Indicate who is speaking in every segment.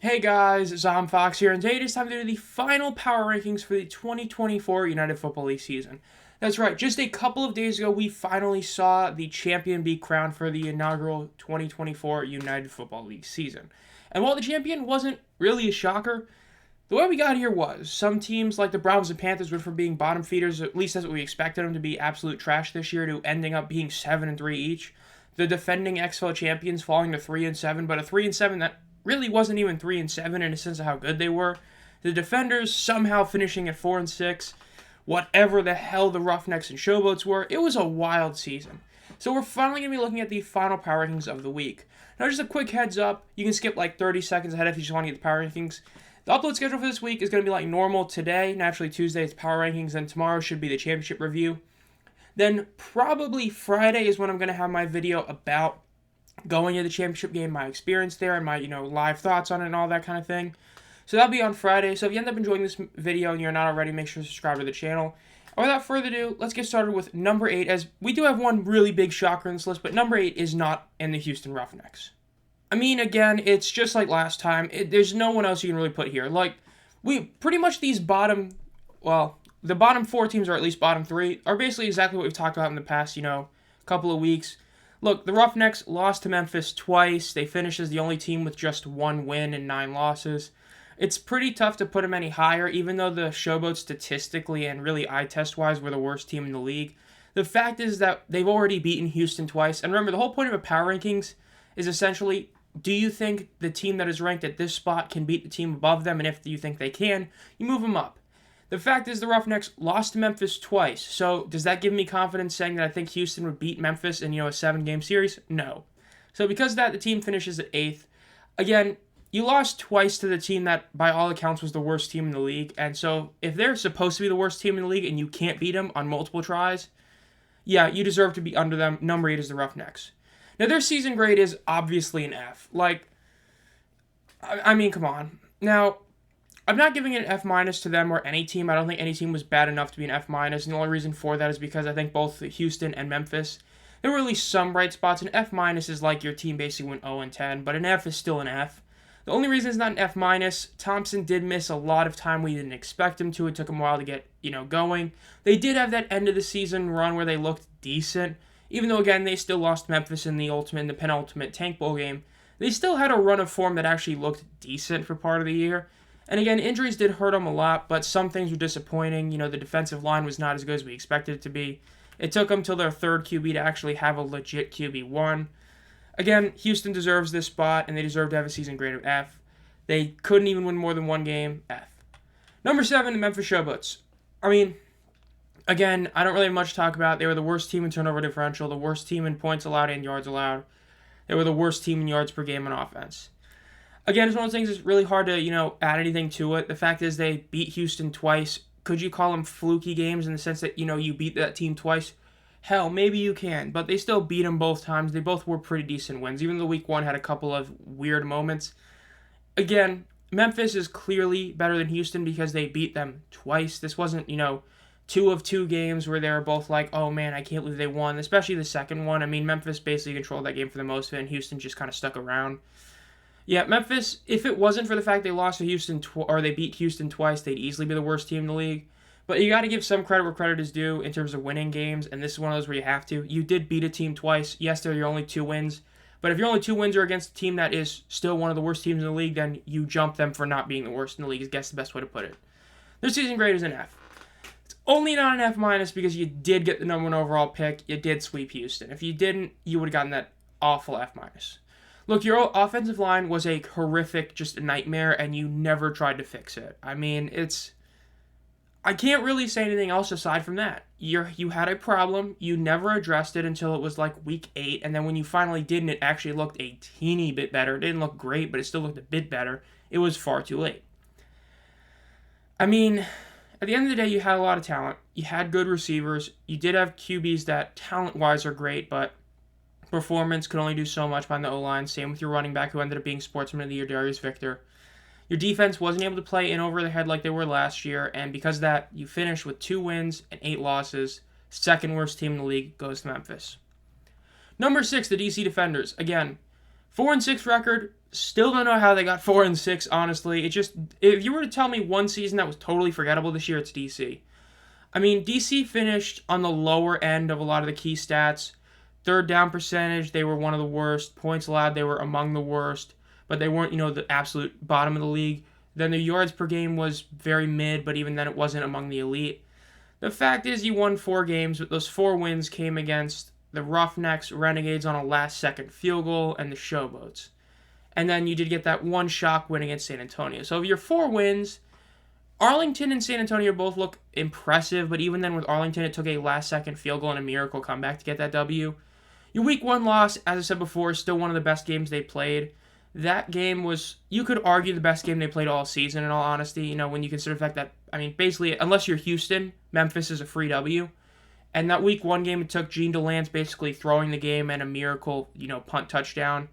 Speaker 1: Hey guys, Zom Fox here, and today it is time to do the final power rankings for the 2024 United Football League season. That's right, just a couple of days ago, we finally saw the champion be crowned for the inaugural 2024 United Football League season. And while the champion wasn't really a shocker, the way we got here was some teams like the Browns and Panthers went from being bottom feeders, at least that's what we expected them to be, absolute trash this year, to ending up being 7-3 each. The defending XFL champions falling to 3-7, but a 3-7 that really wasn't even 3-7 in a sense of how good they were. The defenders somehow finishing at 4-6. Whatever the hell the Roughnecks and Showboats were, it was a wild season. So we're finally going to be looking at the final power rankings of the week. Now just a quick heads up, you can skip like 30 seconds ahead if you just want to get the power rankings. The upload schedule for this week is going to be like normal. Today, naturally Tuesday, it's power rankings, and tomorrow should be the championship review. Then probably Friday is when I'm going to have my video about going to the championship game, my experience there, and my, live thoughts on it and all that kind of thing. So that'll be on Friday. So if you end up enjoying this video and you're not already, make sure to subscribe to the channel. And without further ado, let's get started with number 8, as we do have one really big shocker in this list, but number 8 is not in the Houston Roughnecks. I mean, again, it's just like last time. There's no one else you can really put here. We pretty much these the bottom 4 teams, or at least bottom 3, are basically exactly what we've talked about in the past, couple of weeks. Look, the Roughnecks lost to Memphis twice. They finished as the only team with just 1 win and 9 losses. It's pretty tough to put them any higher, even though the Showboats statistically and really eye test-wise were the worst team in the league. The fact is that they've already beaten Houston twice. And remember, the whole point of a power rankings is essentially, do you think the team that is ranked at this spot can beat the team above them? And if you think they can, you move them up. The fact is the Roughnecks lost to Memphis twice, so does that give me confidence saying that I think Houston would beat Memphis in, a 7-game series? No. So because of that, the team finishes at 8th. Again, you lost twice to the team that, by all accounts, was the worst team in the league, and so if they're supposed to be the worst team in the league and you can't beat them on multiple tries, yeah, you deserve to be under them. Number 8 is the Roughnecks. Now, their season grade is obviously an F. I mean, come on. Now, I'm not giving it an F- to them or any team. I don't think any team was bad enough to be an F-, and the only reason for that is because I think both Houston and Memphis, there were at least some bright spots. An F- is like your team basically went 0-10, but an F is still an F. The only reason it's not an F-, Thompson did miss a lot of time we didn't expect him to. It took him a while to get, going. They did have that end of the season run where they looked decent, even though, again, they still lost Memphis in the penultimate Tank Bowl game. They still had a run of form that actually looked decent for part of the year. And again, injuries did hurt them a lot, but some things were disappointing. The defensive line was not as good as we expected it to be. It took them till their third QB to actually have a legit QB1. Again, Houston deserves this spot, and they deserve to have a season grade of F. They couldn't even win more than 1 game, F. Number 7, the Memphis Showboats. I mean, again, I don't really have much to talk about. They were the worst team in turnover differential, the worst team in points allowed and yards allowed. They were the worst team in yards per game on offense. Again, it's one of those things that's really hard to, add anything to it. The fact is they beat Houston twice. Could you call them fluky games in the sense that, you beat that team twice? Hell, maybe you can, but they still beat them both times. They both were pretty decent wins. Even though week 1 had a couple of weird moments. Again, Memphis is clearly better than Houston because they beat them twice. This wasn't, 2 of 2 games where they were both like, oh man, I can't believe they won. Especially the second one. I mean, Memphis basically controlled that game for the most of it, and Houston just kind of stuck around. Yeah, Memphis, if it wasn't for the fact they lost to Houston or they beat Houston twice, they'd easily be the worst team in the league. But you got to give some credit where credit is due in terms of winning games, and this is one of those where you have to. You did beat a team twice. Yes, they're your only 2 wins. But if your only 2 wins are against a team that is still one of the worst teams in the league, then you jump them for not being the worst in the league, is I guess the best way to put it. Their season grade is an F. It's only not an F- because you did get the number 1 overall pick. You did sweep Houston. If you didn't, you would have gotten that awful F-. Look, your offensive line was a horrific, just a nightmare, and you never tried to fix it. I mean, I can't really say anything else aside from that. You had a problem, you never addressed it until it was like week 8, and then when you finally didn't, it actually looked a teeny bit better. It didn't look great, but it still looked a bit better. It was far too late. I mean, at the end of the day, you had a lot of talent. You had good receivers. You did have QBs that, talent-wise, are great, but performance could only do so much behind the O-line. Same with your running back, who ended up being Sportsman of the Year, Darius Victor. Your defense wasn't able to play in over the head like they were last year, and because of that, you finished with 2 wins and 8 losses. Second worst team in the league goes to Memphis. Number 6, the DC Defenders. Again, 4-6 record, Still don't know how they got 4-6, honestly. It just, if you were to tell me one season that was totally forgettable this year, it's DC. I mean, DC finished on the lower end of a lot of the key stats. Third down percentage, they were one of the worst. Points allowed, they were among the worst. But they weren't, the absolute bottom of the league. Then their yards per game was very mid, but even then it wasn't among the elite. The fact is you won 4 games, but those 4 wins came against the Roughnecks, Renegades on a last-second field goal, and the Showboats. And then you did get that one shock win against San Antonio. So of your 4 wins, Arlington and San Antonio both look impressive, but even then with Arlington, it took a last-second field goal and a miracle comeback to get that W. Your Week 1 loss, as I said before, is still one of the best games they played. That game was, you could argue, the best game they played all season, in all honesty, when you consider the fact that, basically, unless you're Houston, Memphis is a free W. And that Week 1 game, it took Gene DeLance basically throwing the game and a miracle, punt touchdown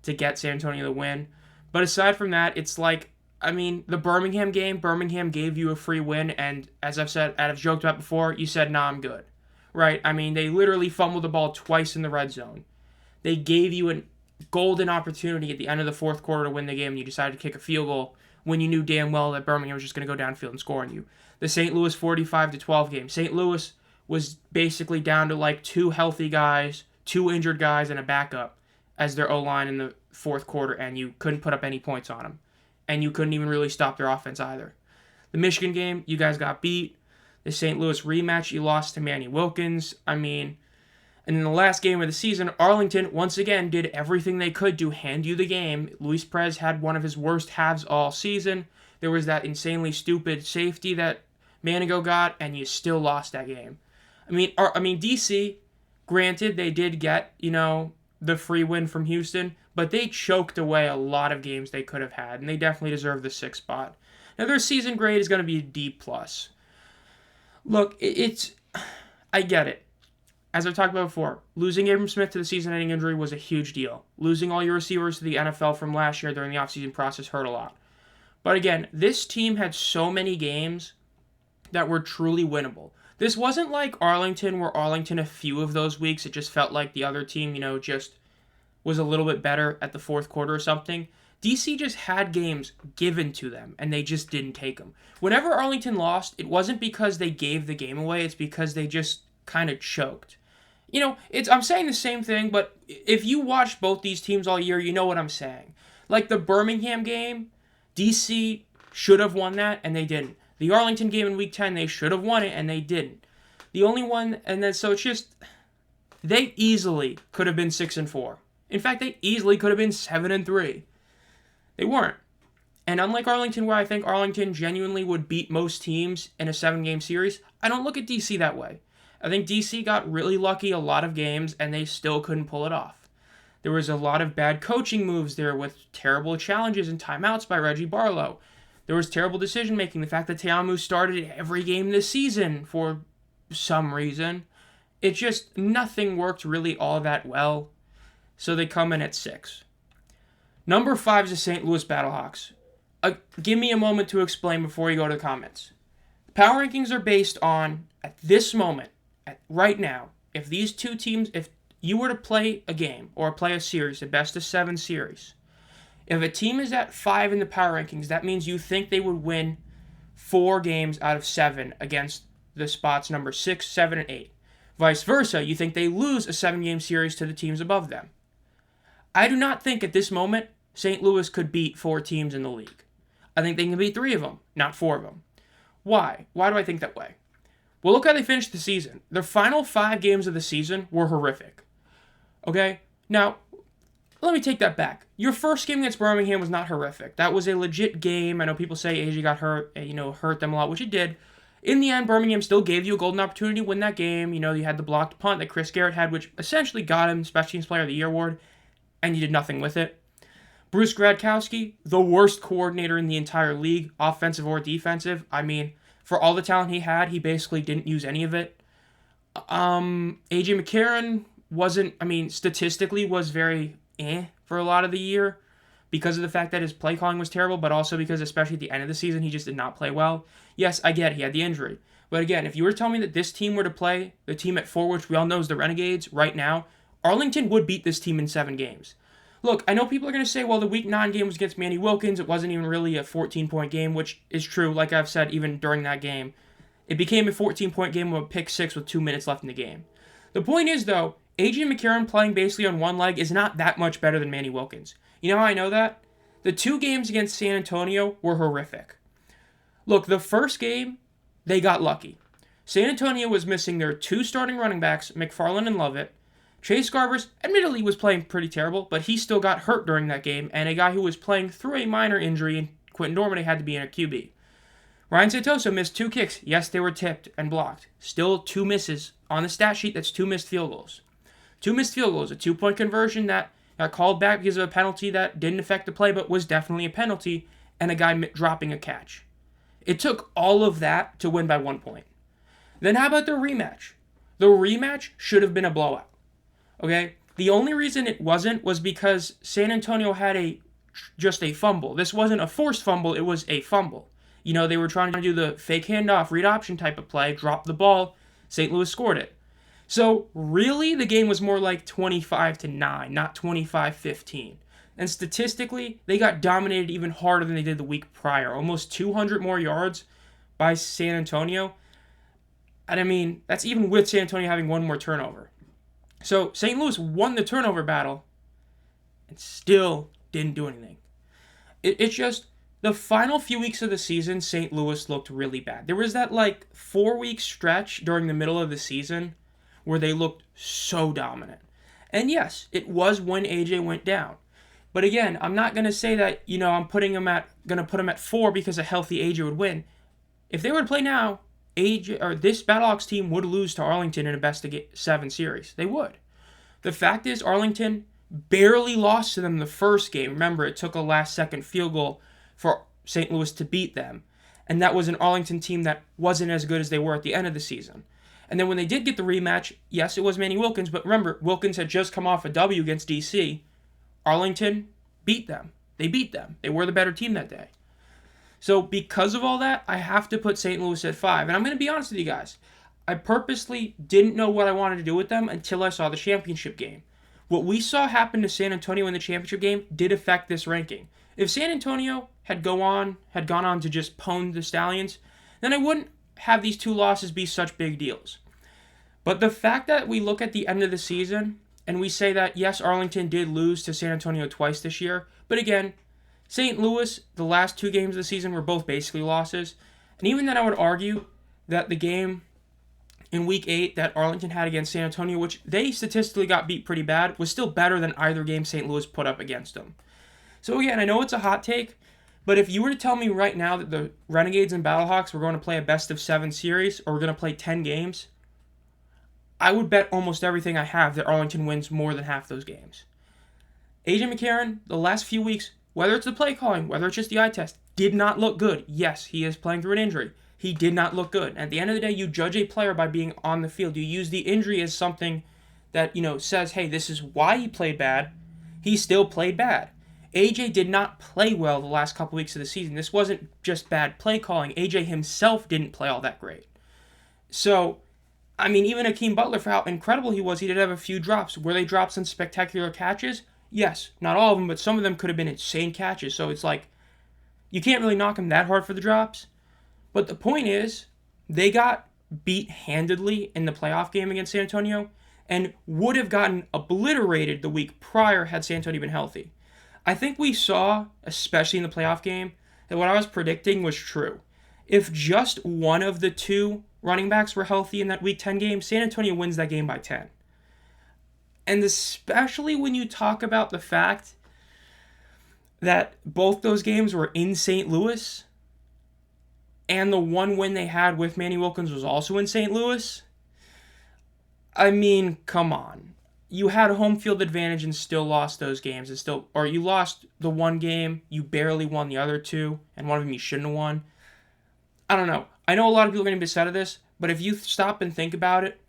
Speaker 1: to get San Antonio the win. But aside from that, it's like, the Birmingham game, Birmingham gave you a free win, and as I've said, I've joked about before, you said, nah, I'm good. Right? They literally fumbled the ball twice in the red zone. They gave you a golden opportunity at the end of the fourth quarter to win the game, and you decided to kick a field goal when you knew damn well that Birmingham was just going to go downfield and score on you. The St. Louis 45-12 game. St. Louis was basically down to like 2 healthy guys, 2 injured guys, and a backup as their O-line in the fourth quarter, and you couldn't put up any points on them. And you couldn't even really stop their offense either. The Michigan game, you guys got beat. The St. Louis rematch, you lost to Manny Wilkins. And in the last game of the season, Arlington, once again, did everything they could to hand you the game. Luis Perez had one of his worst halves all season. There was that insanely stupid safety that Manigo got, and you still lost that game. DC, granted, they did get, the free win from Houston, but they choked away a lot of games they could have had, and they definitely deserve the 6th spot. Now, their season grade is going to be a D+. Look, I get it. As I've talked about before, losing Abram Smith to the season-ending injury was a huge deal. Losing all your receivers to the NFL from last year during the offseason process hurt a lot. But again, this team had so many games that were truly winnable. This wasn't like Arlington, where Arlington, a few of those weeks, it just felt like the other team, just was a little bit better at the fourth quarter or something. DC just had games given to them, and they just didn't take them. Whenever Arlington lost, it wasn't because they gave the game away, it's because they just kind of choked. I'm saying the same thing, but if you watched both these teams all year, you know what I'm saying. Like the Birmingham game, DC should have won that, and they didn't. The Arlington game in Week 10, they should have won it, and they didn't. The only one, so it's just, they easily could have been 6-4. In fact, they easily could have been 7-3. They weren't. And unlike Arlington, where I think Arlington genuinely would beat most teams in a 7-game series, I don't look at DC that way. I think DC got really lucky a lot of games, and they still couldn't pull it off. There was a lot of bad coaching moves there with terrible challenges and timeouts by Reggie Barlow. There was terrible decision-making. The fact that Teamu started every game this season for some reason. It just, nothing worked really all that well. So they come in at 6. Number 5 is the St. Louis Battlehawks. Give me a moment to explain before you go to the comments. The power rankings are based on, at this moment, right now, if these two teams, if you were to play a game or play a series, a best of 7 series, if a team is at 5 in the power rankings, that means you think they would win 4 games out of 7 against the spots number 6, 7, and 8. Vice versa, you think they lose a 7-game series to the teams above them. I do not think at this moment St. Louis could beat 4 teams in the league. I think they can beat 3 of them, not 4 of them. Why? Why do I think that way? Well, look how they finished the season. Their final 5 games of the season were horrific. Okay? Now, let me take that back. Your first game against Birmingham was not horrific. That was a legit game. I know people say AJ got hurt, hurt them a lot, which it did. In the end, Birmingham still gave you a golden opportunity to win that game. You had the blocked punt that Chris Garrett had, which essentially got him Special Teams Player of the Year award, and you did nothing with it. Bruce Gradkowski, the worst coordinator in the entire league, offensive or defensive. For all the talent he had, he basically didn't use any of it. AJ McCarron wasn't, statistically was very for a lot of the year because of the fact that his play calling was terrible, but also because, especially at the end of the season, he just did not play well. Yes, I get he had the injury. But again, if you were to tell me that this team were to play the team at 4, which we all know is the Renegades right now, Arlington would beat this team in 7 games. Look, I know people are going to say, well, the Week 9 game was against Manny Wilkins. It wasn't even really a 14-point game, which is true. Like I've said, even during that game, it became a 14-point game with a pick six with 2 minutes left in the game. The point is, though, A.J. McCarron playing basically on one leg is not that much better than Manny Wilkins. You know how I know that? The 2 games against San Antonio were horrific. Look, the first game, they got lucky. San Antonio was missing their 2 starting running backs, McFarland and Lovett. Chase Garbers, admittedly, was playing pretty terrible, but he still got hurt during that game, and a guy who was playing through a minor injury, and Quentin Dormady, had to be in a QB. Ryan Santoso missed 2 kicks. Yes, they were tipped and blocked. Still 2 misses. On the stat sheet, that's 2 missed field goals. 2 missed field goals, a 2-point conversion that got called back because of a penalty that didn't affect the play, but was definitely a penalty, and a guy dropping a catch. It took all of that to win by 1 point. Then how about the rematch? The rematch should have been a blowout. Okay? The only reason it wasn't was because San Antonio had just a fumble. This wasn't a forced fumble, it was a fumble. You know, they were trying to do the fake handoff, read option type of play, drop the ball, St. Louis scored it. So, really, the game was more like 25-9, not 25-15. And statistically, they got dominated even harder than they did the week prior. Almost 200 more yards by San Antonio. And I mean, that's even with San Antonio having 1 more turnover. So, St. Louis won the turnover battle and still didn't do anything. It's just, the final few weeks of the season, St. Louis looked really bad. There was that, 4-week stretch during the middle of the season where they looked so dominant. And yes, it was when AJ went down. But again, I'm not going to say that, I'm going to put him at 4 because a healthy AJ would win. If they were to play now, this Battlehawks team would lose to Arlington in a best-of-7 series. They would. The fact is, Arlington barely lost to them the first game. Remember, it took a last-second field goal for St. Louis to beat them. And that was an Arlington team that wasn't as good as they were at the end of the season. And then when they did get the rematch, yes, it was Manny Wilkins, but remember, Wilkins had just come off a W against DC. Arlington beat them. They beat them. They were the better team that day. So because of all that, I have to put St. Louis at 5. And I'm going to be honest with you guys. I purposely didn't know what I wanted to do with them until I saw the championship game. What we saw happen to San Antonio in the championship game did affect this ranking. If San Antonio had gone on to just pwn the Stallions, then I wouldn't have these 2 losses be such big deals. But the fact that we look at the end of the season and we say that, yes, Arlington did lose to San Antonio twice this year, but again, St. Louis, the last 2 games of the season were both basically losses. And even then, I would argue that the game in Week 8 that Arlington had against San Antonio, which they statistically got beat pretty bad, was still better than either game St. Louis put up against them. So again, I know it's a hot take, but if you were to tell me right now that the Renegades and Battlehawks were going to play a best-of-7 series, or we're going to play 10 games, I would bet almost everything I have that Arlington wins more than half those games. A.J. McCarron, the last few weeks, whether it's the play calling, whether it's just the eye test, did not look good. Yes, he is playing through an injury. He did not look good. At the end of the day, you judge a player by being on the field. You use the injury as something that, says, hey, this is why he played bad. He still played bad. AJ did not play well the last couple weeks of the season. This wasn't just bad play calling. AJ himself didn't play all that great. So, I mean, even Akeem Butler, for how incredible he was, he did have a few drops. Were they drops and spectacular catches? Yes. Not all of them, but some of them could have been insane catches. So it's like, you can't really knock him that hard for the drops. But the point is, they got beat handedly in the playoff game against San Antonio and would have gotten obliterated the week prior had San Antonio been healthy. I think we saw, especially in the playoff game, that what I was predicting was true. If just one of the 2 running backs were healthy in that Week 10 game, San Antonio wins that game by 10. And especially when you talk about the fact that both those games were in St. Louis, and the one win they had with Manny Wilkins was also in St. Louis, I mean, come on. You had a home field advantage and still lost those games. Or you lost the one game, you barely won the other 2, and one of them you shouldn't have won. I don't know. I know a lot of people are going to be upset at this, but if you stop and think about it,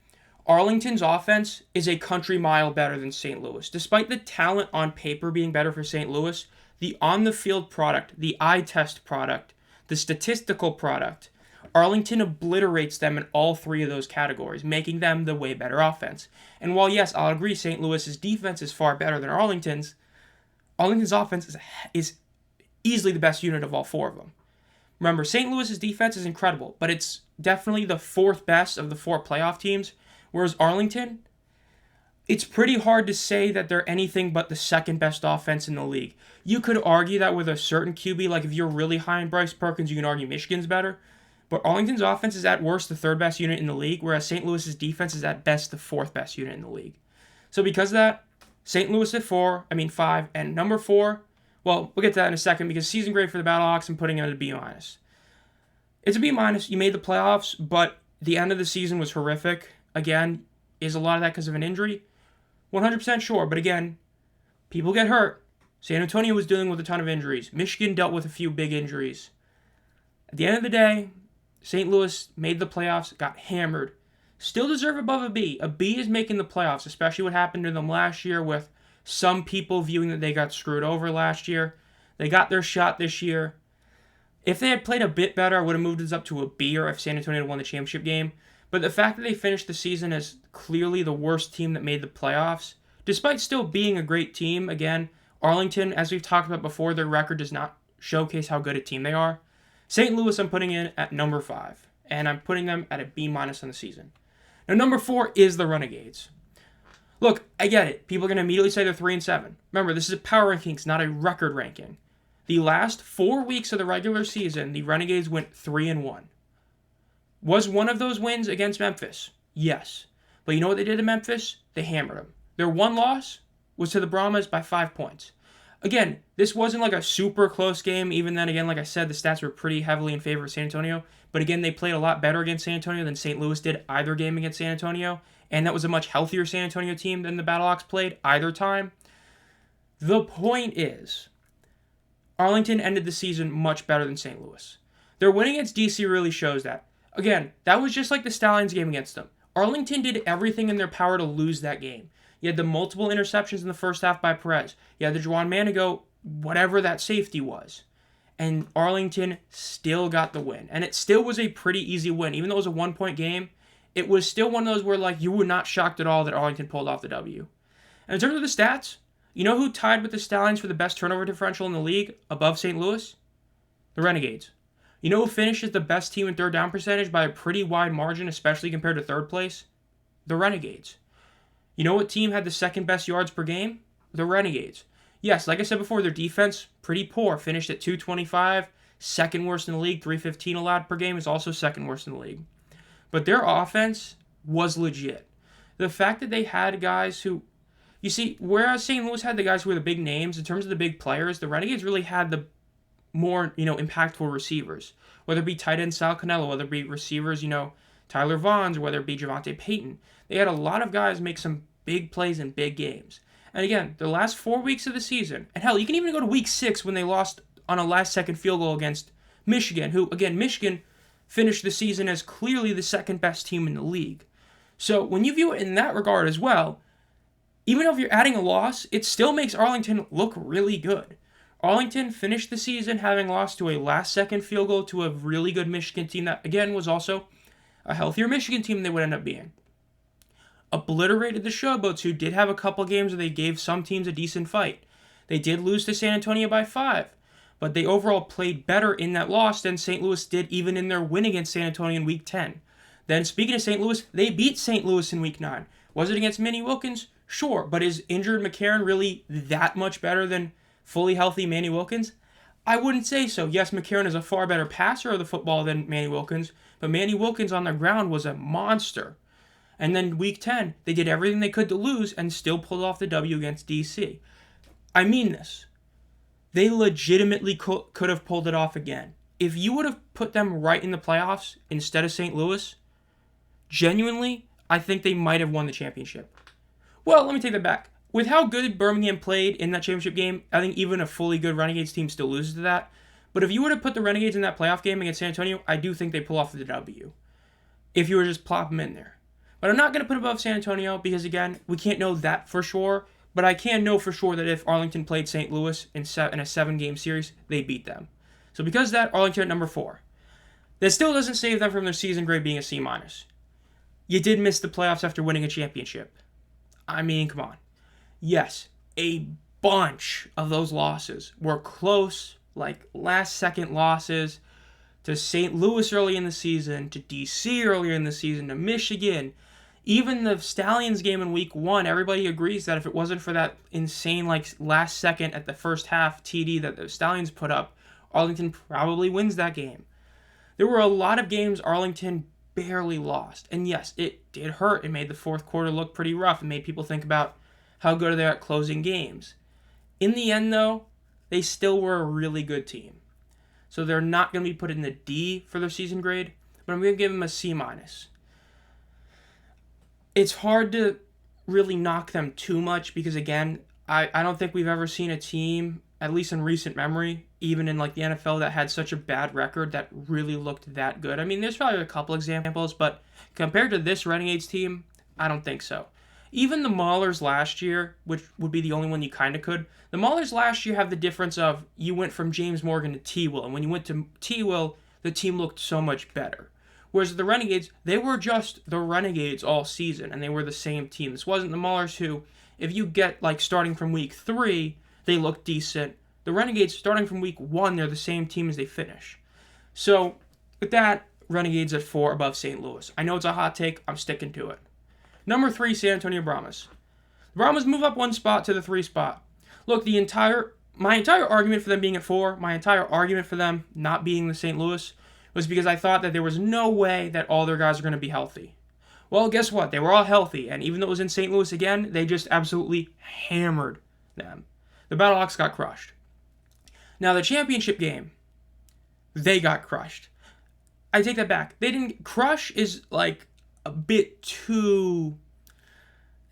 Speaker 1: Arlington's offense is a country mile better than St. Louis. Despite the talent on paper being better for St. Louis, the on-the-field product, the eye test product, the statistical product, Arlington obliterates them in all 3 of those categories, making them the way better offense. And while, yes, I'll agree St. Louis's defense is far better than Arlington's, Arlington's offense is easily the best unit of all four of them. Remember, St. Louis's defense is incredible, but it's definitely the fourth best of the four playoff teams, whereas Arlington, it's pretty hard to say that they're anything but the second best offense in the league. You could argue that with a certain QB, like if you're really high in Bryce Perkins, you can argue Michigan's better, but Arlington's offense is at worst the third best unit in the league, whereas St. Louis's defense is at best the fourth best unit in the league. So because of that, St. Louis at 5, and number 4, well, we'll get to that in a second because season grade for the Battlehawks, I'm putting it at a B-. It's a B-. You made the playoffs, but the end of the season was horrific. Again, is a lot of that because of an injury? 100% sure, but again, people get hurt. San Antonio was dealing with a ton of injuries. Michigan dealt with a few big injuries. At the end of the day, St. Louis made the playoffs, got hammered. Still deserve above a B. A B is making the playoffs, especially what happened to them last year with some people viewing that they got screwed over last year. They got their shot this year. If they had played a bit better, I would have moved this up to a B, or if San Antonio had won the championship game. But the fact that they finished the season as clearly the worst team that made the playoffs, despite still being a great team, again, Arlington, as we've talked about before, their record does not showcase how good a team they are. St. Louis, I'm putting in at number 5, and I'm putting them at a B- on the season. Now, number 4 is the Renegades. Look, I get it. People are going to immediately say they're 3-7. Remember, this is a power rankings, not a record ranking. The last 4 weeks of the regular season, the Renegades went 3-1. Was one of those wins against Memphis? Yes. But you know what they did to Memphis? They hammered them. Their one loss was to the Brahmas by 5 points. Again, this wasn't like a super close game. Even then, again, like I said, the stats were pretty heavily in favor of San Antonio. But again, they played a lot better against San Antonio than St. Louis did either game against San Antonio. And that was a much healthier San Antonio team than the Battlehawks played either time. The point is, Arlington ended the season much better than St. Louis. Their win against DC really shows that. Again, that was just like the Stallions game against them. Arlington did everything in their power to lose that game. You had the multiple interceptions in the first half by Perez. You had the Juwan Manigo, whatever that safety was. And Arlington still got the win. And it still was a pretty easy win. Even though it was a 1-point game, it was still one of those where like you were not shocked at all that Arlington pulled off the W. And in terms of the stats, you know who tied with the Stallions for the best turnover differential in the league above St. Louis? The Renegades. You know who finishes the best team in third down percentage by a pretty wide margin, especially compared to third place? The Renegades. You know what team had the second best yards per game? The Renegades. Yes, like I said before, their defense, pretty poor. Finished at 225, second worst in the league. 315 allowed per game is also second worst in the league. But their offense was legit. The fact that they had guys who, you see, whereas St. Louis had the guys who were the big names, in terms of the big players, the Renegades really had the more, impactful receivers. Whether it be tight end Sal Cannello, whether it be receivers, Tyler Vaughns, or whether it be Javonte Payton. They had a lot of guys make some big plays in big games. And again, the last 4 weeks of the season, and hell, you can even go to week 6 when they lost on a last-second field goal against Michigan, who, again, Michigan finished the season as clearly the second-best team in the league. So when you view it in that regard as well, even if you're adding a loss, it still makes Arlington look really good. Arlington finished the season having lost to a last-second field goal to a really good Michigan team that, again, was also a healthier Michigan team they would end up being. Obliterated the Showboats, who did have a couple games where they gave some teams a decent fight. They did lose to San Antonio by 5, but they overall played better in that loss than St. Louis did even in their win against San Antonio in Week 10. Then, speaking of St. Louis, they beat St. Louis in Week 9. Was it against Manny Wilkins? Sure, but is injured McCarron really that much better than fully healthy Manny Wilkins? I wouldn't say so. Yes, McCarron is a far better passer of the football than Manny Wilkins, but Manny Wilkins on the ground was a monster. And then Week 10, they did everything they could to lose and still pulled off the W against DC. I mean this. They legitimately could have pulled it off again. If you would have put them right in the playoffs instead of St. Louis, genuinely, I think they might have won the championship. Well, let me take that back. With how good Birmingham played in that championship game, I think even a fully good Renegades team still loses to that. But if you were to put the Renegades in that playoff game against San Antonio, I do think they pull off the W. If you were to just plop them in there. But I'm not going to put it above San Antonio because, again, we can't know that for sure. But I can know for sure that if Arlington played St. Louis in a 7-game series, they beat them. So because of that, Arlington at number 4. That still doesn't save them from their season grade being a C-. You did miss the playoffs after winning a championship. I mean, come on. Yes, a bunch of those losses were close, like last-second losses to St. Louis early in the season, to DC earlier in the season, to Michigan. Even the Stallions game in week 1, everybody agrees that if it wasn't for that insane last second at the first half TD that the Stallions put up, Arlington probably wins that game. There were a lot of games Arlington barely lost. And yes, it did hurt. It made the fourth quarter look pretty rough. It made people think about how good they are at closing games. In the end, though, they still were a really good team. So they're not going to be put in the D for their season grade, but I'm going to give them a C-. It's hard to really knock them too much because, again, I don't think we've ever seen a team, at least in recent memory, even in the NFL, that had such a bad record that really looked that good. I mean, there's probably a couple examples, but compared to this Renegades team, I don't think so. Even the Maulers last year, which would be the only one you kind of could, the Maulers last year have the difference of you went from James Morgan to T-Will, and when you went to T-Will, the team looked so much better. Whereas the Renegades, they were just the Renegades all season, and they were the same team. This wasn't the Maulers who, if you get starting from week 3, they look decent. The Renegades, starting from week 1, they're the same team as they finish. So, with that, Renegades at 4 above St. Louis. I know it's a hot take. I'm sticking to it. Number 3, San Antonio Brahmas. The Brahmas move up 1 spot to the 3 spot. Look, my entire argument for them being at 4, my entire argument for them not being the St. Louis, was because I thought that there was no way that all their guys are going to be healthy. Well, guess what? They were all healthy, and even though it was in St. Louis again, they just absolutely hammered them. The Battlehawks got crushed. Now, the championship game, they got crushed. I take that back. They didn't... Crush is, a bit too...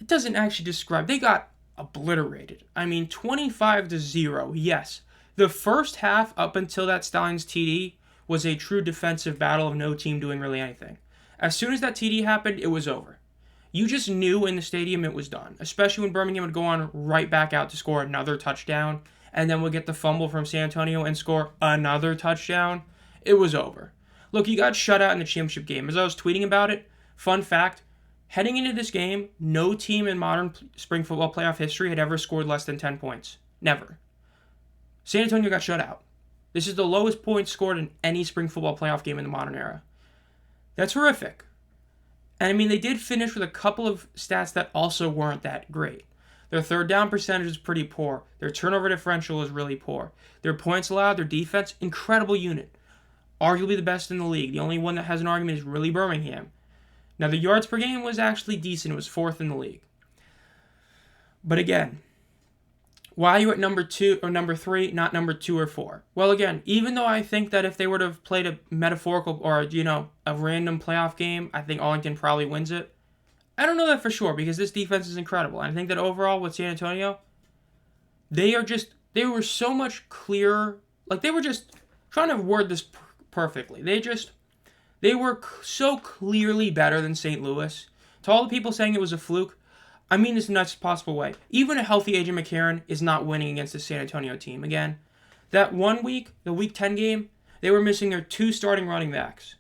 Speaker 1: It doesn't actually describe... They got obliterated. I mean, 25-0, yes. The first half, up until that Stallions TD, was a true defensive battle of no team doing really anything. As soon as that TD happened, it was over. You just knew in the stadium it was done, especially when Birmingham would go on right back out to score another touchdown, and then would get the fumble from San Antonio and score another touchdown. It was over. Look, you got shut out in the championship game. As I was tweeting about it, fun fact, heading into this game, no team in modern spring football playoff history had ever scored less than 10 points. Never. San Antonio got shut out. This is the lowest points scored in any spring football playoff game in the modern era. That's horrific. And I mean, they did finish with a couple of stats that also weren't that great. Their third down percentage is pretty poor. Their turnover differential is really poor. Their points allowed, their defense, incredible unit. Arguably the best in the league. The only one that has an argument is really Birmingham. Now, the yards per game was actually decent. It was 4th in the league. But again, why are you at number 2 or number 3, not number 2 or 4? Well, again, even though I think that if they would have played a metaphorical or, a random playoff game, I think Arlington probably wins it. I don't know that for sure because this defense is incredible. And I think that overall with San Antonio, they were so much clearer. They were just trying to word this perfectly. They were so clearly better than St. Louis. To all the people saying it was a fluke, I mean this in the nicest possible way. Even a healthy AJ McCarron is not winning against the San Antonio team. Again, that 1 week, the Week 10 game, they were missing their 2 starting running backs.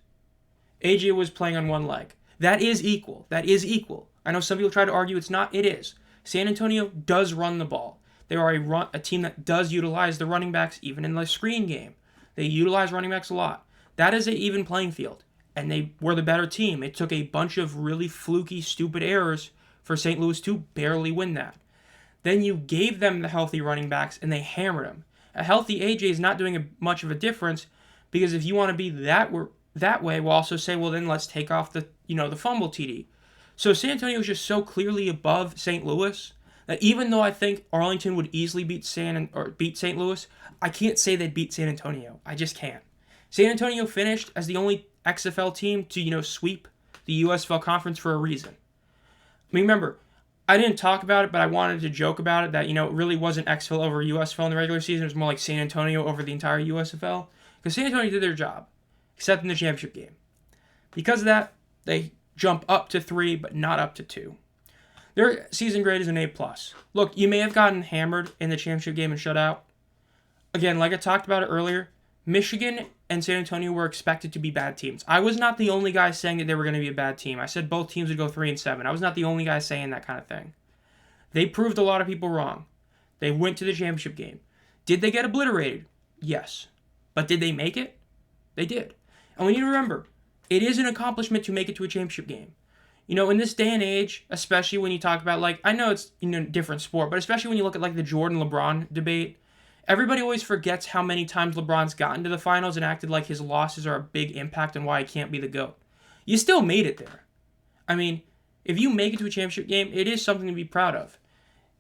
Speaker 1: AJ was playing on 1 leg. That is equal. I know some people try to argue it's not. It is. San Antonio does run the ball. They are a team that does utilize the running backs even in the screen game. They utilize running backs a lot. That is an even playing field. And they were the better team. It took a bunch of really fluky, stupid errors for St. Louis to barely win that. Then you gave them the healthy running backs, and they hammered them. A healthy AJ is not doing much of a difference because if you want to be that way, we'll also say, well, then let's take off the fumble TD. So San Antonio is just so clearly above St. Louis that even though I think Arlington would easily beat St. Louis, I can't say they'd beat San Antonio. I just can't. San Antonio finished as the only XFL team to, sweep the USFL conference for a reason. I mean, remember, I didn't talk about it, but I wanted to joke about it that, it really wasn't XFL over USFL in the regular season. It was more like San Antonio over the entire USFL. Because San Antonio did their job, except in the championship game. Because of that, they jump up to 3, but not up to 2. Their season grade is an A+. Look, you may have gotten hammered in the championship game and shut out. Again, like I talked about it earlier, Michigan and San Antonio were expected to be bad teams. I was not the only guy saying that they were going to be a bad team. I said both teams would go 3-7. I was not the only guy saying that kind of thing. They proved a lot of people wrong. They went to the championship game. Did they get obliterated? Yes. But did they make it? They did. And we need to remember, it is an accomplishment to make it to a championship game. In this day and age, especially when you talk about, I know it's, different sport, but especially when you look at, the Jordan-LeBron debate, everybody always forgets how many times LeBron's gotten to the finals and acted like his losses are a big impact on why he can't be the GOAT. You still made it there. If you make it to a championship game, it is something to be proud of.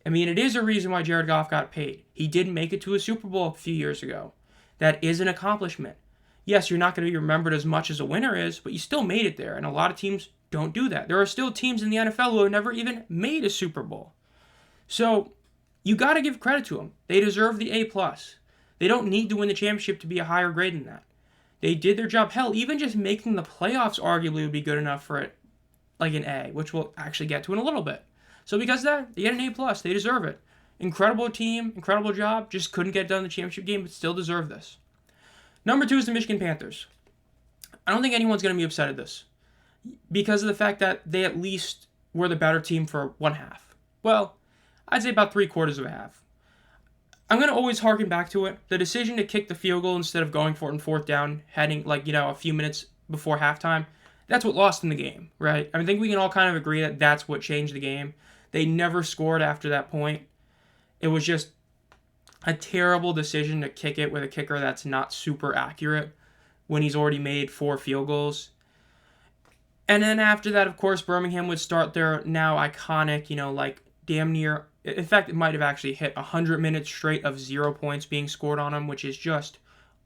Speaker 1: It is a reason why Jared Goff got paid. He did make it to a Super Bowl a few years ago. That is an accomplishment. Yes, you're not going to be remembered as much as a winner is, but you still made it there, and a lot of teams don't do that. There are still teams in the NFL who have never even made a Super Bowl. So, you got to give credit to them. They deserve the A+. They don't need to win the championship to be a higher grade than that. They did their job. Hell, even just making the playoffs arguably would be good enough for it, an A, which we'll actually get to in a little bit. So because of that, they get an A+. They deserve it. Incredible team, incredible job. Just couldn't get done in the championship game, but still deserve this. Number 2 is the Michigan Panthers. I don't think anyone's going to be upset at this because of the fact that they at least were the better team for one half. Well, I'd say about 3/4 of a half. I'm going to always harken back to it. The decision to kick the field goal instead of going for it on 4th down, heading a few minutes before halftime, that's what lost in the game, right? I think we can all kind of agree that that's what changed the game. They never scored after that point. It was just a terrible decision to kick it with a kicker that's not super accurate when he's already made 4 field goals. And then after that, of course, Birmingham would start their now iconic, damn near, in fact, it might have actually hit 100 minutes straight of 0 points being scored on them, which is just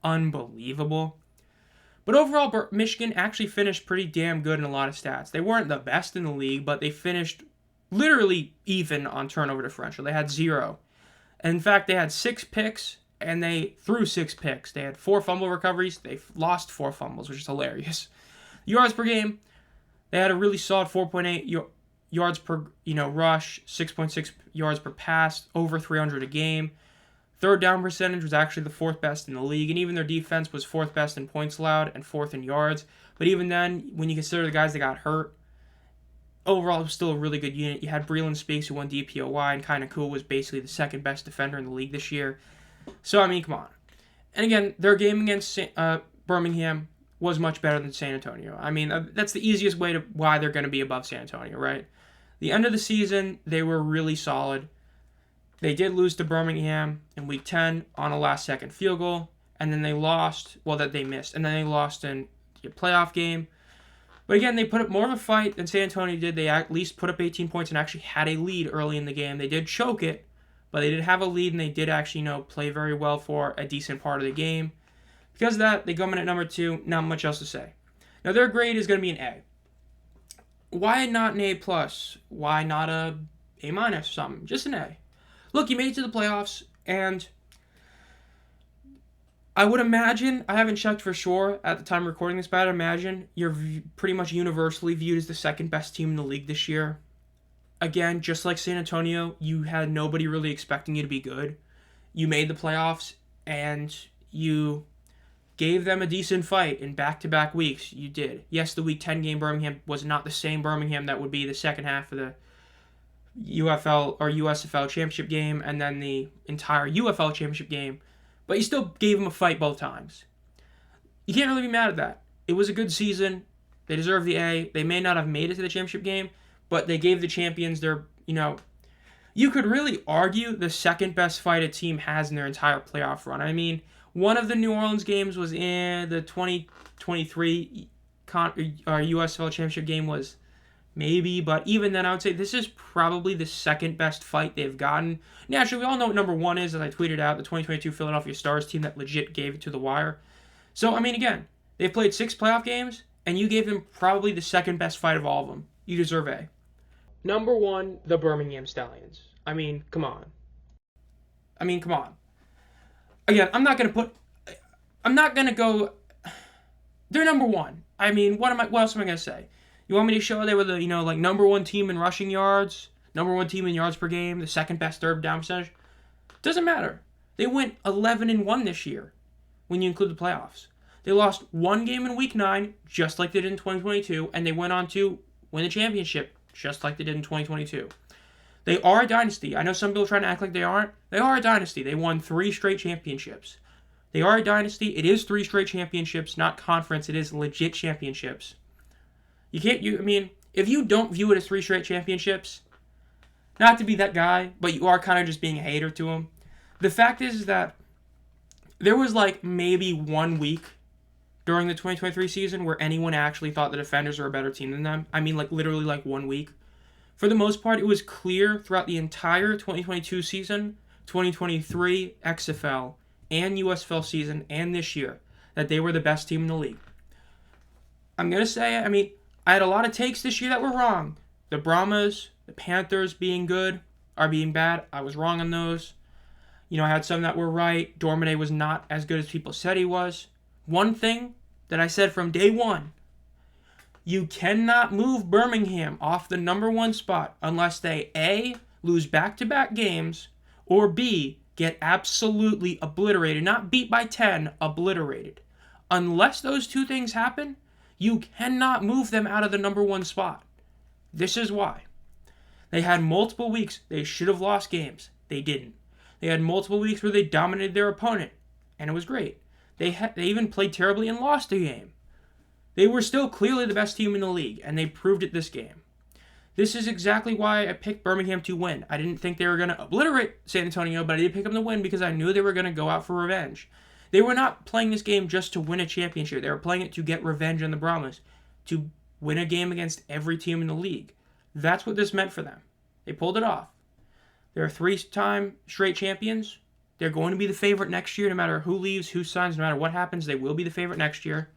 Speaker 1: unbelievable. But overall, Michigan actually finished pretty damn good in a lot of stats. They weren't the best in the league, but they finished literally even on turnover differential. They had 0. And in fact, they had 6 picks, and they threw 6 picks. They had 4 fumble recoveries. They lost 4 fumbles, which is hilarious. Yards per game, they had a really solid 4.8 yards per rush, 6.6 yards per pass, over 300 a game. Third down percentage was actually the 4th best in the league, and even their defense was 4th best in points allowed and 4th in yards. But even then, when you consider the guys that got hurt, overall, it was still a really good unit. You had Breland Speaks, who won DPOY, and Kinda Cool was basically the 2nd best defender in the league this year. So, come on. And again, their game against Birmingham was much better than San Antonio. That's the easiest way to why they're going to be above San Antonio, right? The end of the season, they were really solid. They did lose to Birmingham in Week 10 on a last-second field goal, and then they lost, that they missed, and then they lost in the playoff game. But again, they put up more of a fight than San Antonio did. They at least put up 18 points and actually had a lead early in the game. They did choke it, but they did have a lead, and they did actually, play very well for a decent part of the game. Because of that, they come in at number 2. Not much else to say. Now, their grade is going to be an A. Why not an A+? Why not a A- or something? Just an A. Look, you made it to the playoffs, and I would imagine, I haven't checked for sure at the time of recording this, but I'd imagine you're pretty much universally viewed as the 2nd best team in the league this year. Again, just like San Antonio, you had nobody really expecting you to be good. You made the playoffs, and you gave them a decent fight in back-to-back weeks. You did. Yes, the Week 10 game Birmingham was not the same Birmingham that would be the second half of the UFL or USFL championship game and then the entire UFL championship game, but you still gave them a fight both times. You can't really be mad at that. It was a good season. They deserve the A. They may not have made it to the championship game, but they gave the champions their, you could really argue the 2nd best fight a team has in their entire playoff run. One of the New Orleans games was in the 2023 USFL championship game was maybe, but even then I would say this is probably the 2nd best fight they've gotten. Naturally, we all know what number 1 is, as I tweeted out, the 2022 Philadelphia Stars team that legit gave it to the wire. So, again, they've played 6 playoff games, and you gave them probably the 2nd best fight of all of them. You deserve A. Number 1, the Birmingham Stallions. Come on. Come on. Again, I'm not going to go, they're number 1. What else am I going to say? You want me to show they were the, number 1 team in rushing yards, number 1 team in yards per game, the 2nd best third down percentage? Doesn't matter. They went 11-1 this year when you include the playoffs. They lost 1 game in Week 9, just like they did in 2022, and they went on to win the championship, just like they did in 2022. They are a dynasty. I know some people are trying to act like they aren't. They are a dynasty. They won 3 straight championships. They are a dynasty. It is 3 straight championships, not conference. It is legit championships. If you don't view it as 3 straight championships, not to be that guy, but you are kind of just being a hater to him. The fact is that there was like maybe 1 week during the 2023 season where anyone actually thought the Defenders were a better team than them. Literally 1 week. For the most part, it was clear throughout the entire 2022 season, 2023 XFL, and USFL season, and this year, that they were the best team in the league. I'm going to say, I had a lot of takes this year that were wrong. The Brahmas, the Panthers being good, are being bad. I was wrong on those. I had some that were right. Dormade was not as good as people said he was. One thing that I said from day one, you cannot move Birmingham off the number 1 spot unless they A, lose back-to-back games, or B, get absolutely obliterated. Not beat by 10, obliterated. Unless those 2 things happen, you cannot move them out of the number 1 spot. This is why. They had multiple weeks they should have lost games. They didn't. They had multiple weeks where they dominated their opponent, and it was great. They even played terribly and lost a game. They were still clearly the best team in the league, and they proved it this game. This is exactly why I picked Birmingham to win. I didn't think they were going to obliterate San Antonio, but I did pick them to win because I knew they were going to go out for revenge. They were not playing this game just to win a championship. They were playing it to get revenge on the Brahmas, to win a game against every team in the league. That's what this meant for them. They pulled it off. They're 3-time straight champions. They're going to be the favorite next year no matter who leaves, who signs, no matter what happens. They will be the favorite next year.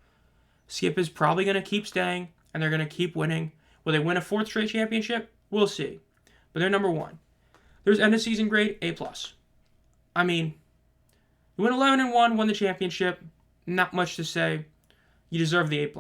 Speaker 1: Skip is probably going to keep staying, and they're going to keep winning. Will they win a 4th straight championship? We'll see. But they're number 1. There's end of season grade, A+. You went 11-1, won the championship. Not much to say. You deserve the A+.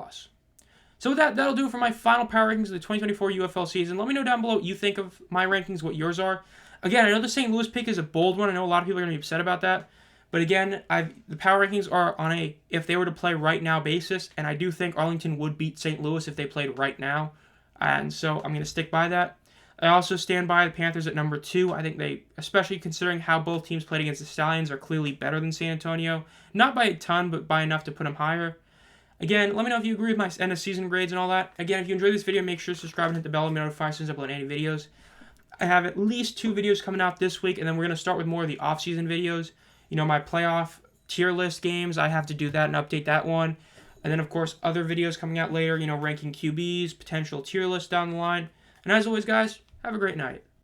Speaker 1: So with that, that'll do it for my final power rankings of the 2024 UFL season. Let me know down below what you think of my rankings, what yours are. Again, I know the St. Louis pick is a bold one. I know a lot of people are going to be upset about that. But again, the power rankings are on a if they were to play right now basis, and I do think Arlington would beat St. Louis if they played right now. And so I'm going to stick by that. I also stand by the Panthers at number 2. I think they, especially considering how both teams played against the Stallions, are clearly better than San Antonio. Not by a ton, but by enough to put them higher. Again, let me know if you agree with my end of season grades and all that. Again, if you enjoyed this video, make sure to subscribe and hit the bell and be notified as soon as I upload any videos. I have at least 2 videos coming out this week, and then we're going to start with more of the off-season videos. My playoff tier list games, I have to do that and update that one. And then, of course, other videos coming out later, ranking QBs, potential tier lists down the line. And as always, guys, have a great night.